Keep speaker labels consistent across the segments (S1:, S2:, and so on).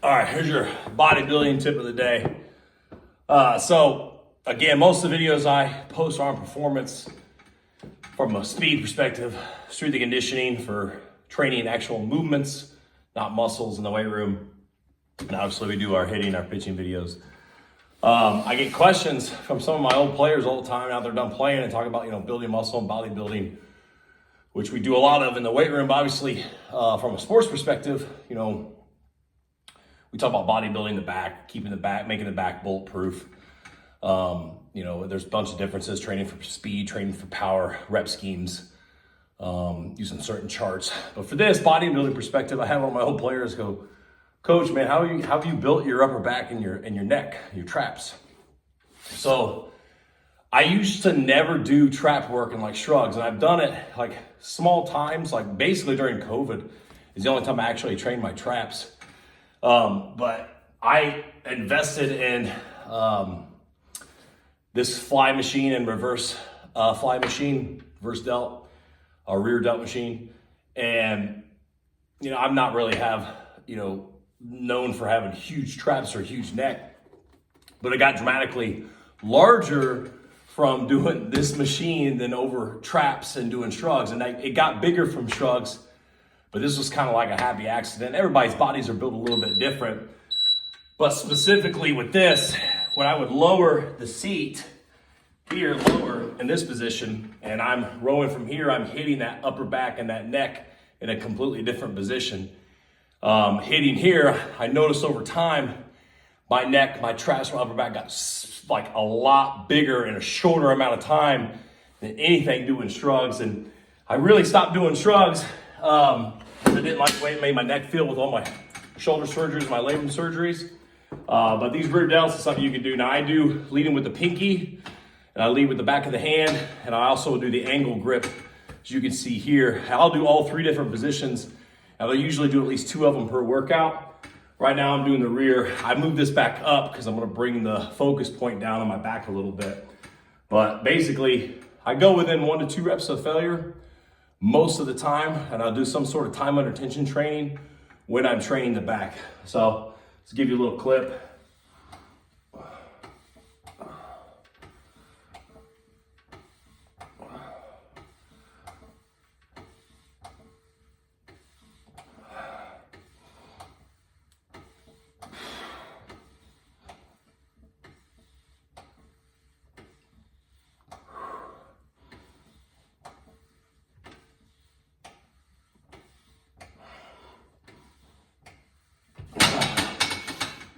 S1: All right, here's your bodybuilding tip of the day. So again, most of the videos I post are on performance from a speed perspective, strength and conditioning for training actual movements, not muscles in the weight room. And obviously we do our hitting, our pitching videos. I get questions from some of my old players all the time. Now they're done playing and talking about, building muscle and bodybuilding, which we do a lot of in the weight room. But obviously, from a sports perspective, we talk about bodybuilding the back, keeping the back, making the back bulletproof. There's a bunch of differences, training for speed, training for power, rep schemes, using certain charts. But for this bodybuilding perspective, I had one of my old players go, "Coach, man, how have you built your upper back and your neck, your traps?" So I used to never do trap work and like shrugs, and I've done it like small times, like basically during COVID is the only time I actually trained my traps. But I invested in this fly machine and reverse fly machine, reverse delt, or rear delt machine. And, I'm not really known for having huge traps or huge neck, but it got dramatically larger from doing this machine than over traps and doing shrugs. And it got bigger from shrugs, but this was kind of like a happy accident. Everybody's bodies are built a little bit different. But specifically with this, when I would lower the seat here, lower in this position, and I'm rowing from here, I'm hitting that upper back and that neck in a completely different position. Hitting here, I noticed over time, my neck, my traps, my upper back got like a lot bigger in a shorter amount of time than anything doing shrugs. And I really stopped doing shrugs because I didn't like the way it made my neck feel with all my shoulder surgeries, my labrum surgeries. But these rear delts is something you can do. Now I do leading with the pinky, and I lead with the back of the hand, and I also do the angle grip, as you can see here. I'll do all three different positions, and I'll usually do at least 2 of them per workout. Right now I'm doing the rear. I move this back up because I'm gonna bring the focus point down on my back a little bit. But basically, I go within 1 to 2 reps of failure most of the time, and I'll do some sort of time under tension training when I'm training the back. So let's give you a little clip.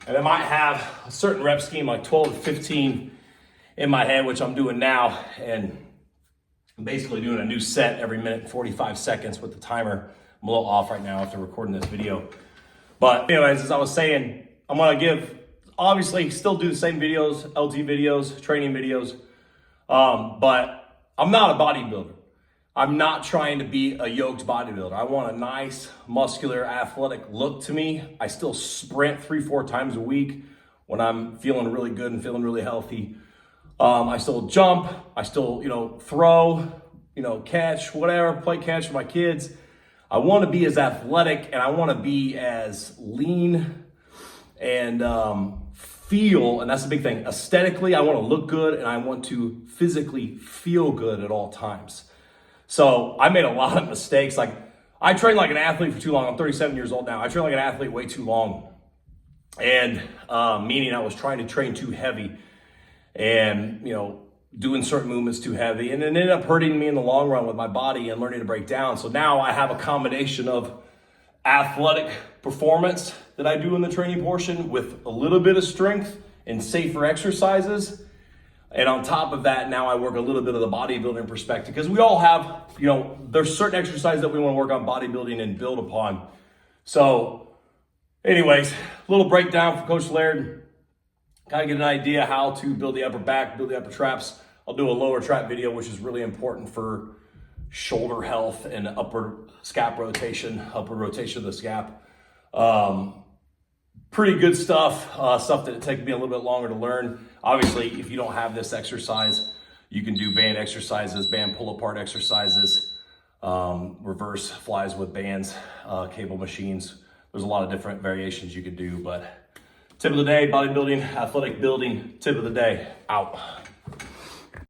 S1: And I might have a certain rep scheme, like 12 to 15 in my head, which I'm doing now. And I'm basically doing a new set every minute, 45 seconds with the timer. I'm a little off right now after recording this video. But anyways, as I was saying, I'm gonna obviously still do the same videos, LT videos, training videos. But I'm not a bodybuilder. I'm not trying to be a yoked bodybuilder. I want a nice, muscular, athletic look to me. I still sprint 3-4 times a week when I'm feeling really good and feeling really healthy. I still jump. I still, throw, catch, whatever, play catch with my kids. I want to be as athletic and I want to be as lean and feel, and that's the big thing. Aesthetically, I want to look good and I want to physically feel good at all times. So I made a lot of mistakes. Like I trained like an athlete for too long. I'm 37 years old now. I trained like an athlete way too long. And meaning I was trying to train too heavy and, doing certain movements too heavy. And it ended up hurting me in the long run with my body and learning to break down. So now I have a combination of athletic performance that I do in the training portion with a little bit of strength and safer exercises. And on top of that, now I work a little bit of the bodybuilding perspective because we all have, there's certain exercises that we want to work on bodybuilding and build upon. So anyways, a little breakdown for Coach Laird. Kind of get an idea how to build the upper back, build the upper traps. I'll do a lower trap video, which is really important for shoulder health and upper scap rotation, upper rotation of the scap. Pretty good stuff, stuff that it takes me a little bit longer to learn. Obviously, if you don't have this exercise, you can do band exercises, band pull-apart exercises, reverse flies with bands, cable machines, there's a lot of different variations you could do, but tip of the day, bodybuilding, athletic building, tip of the day, out.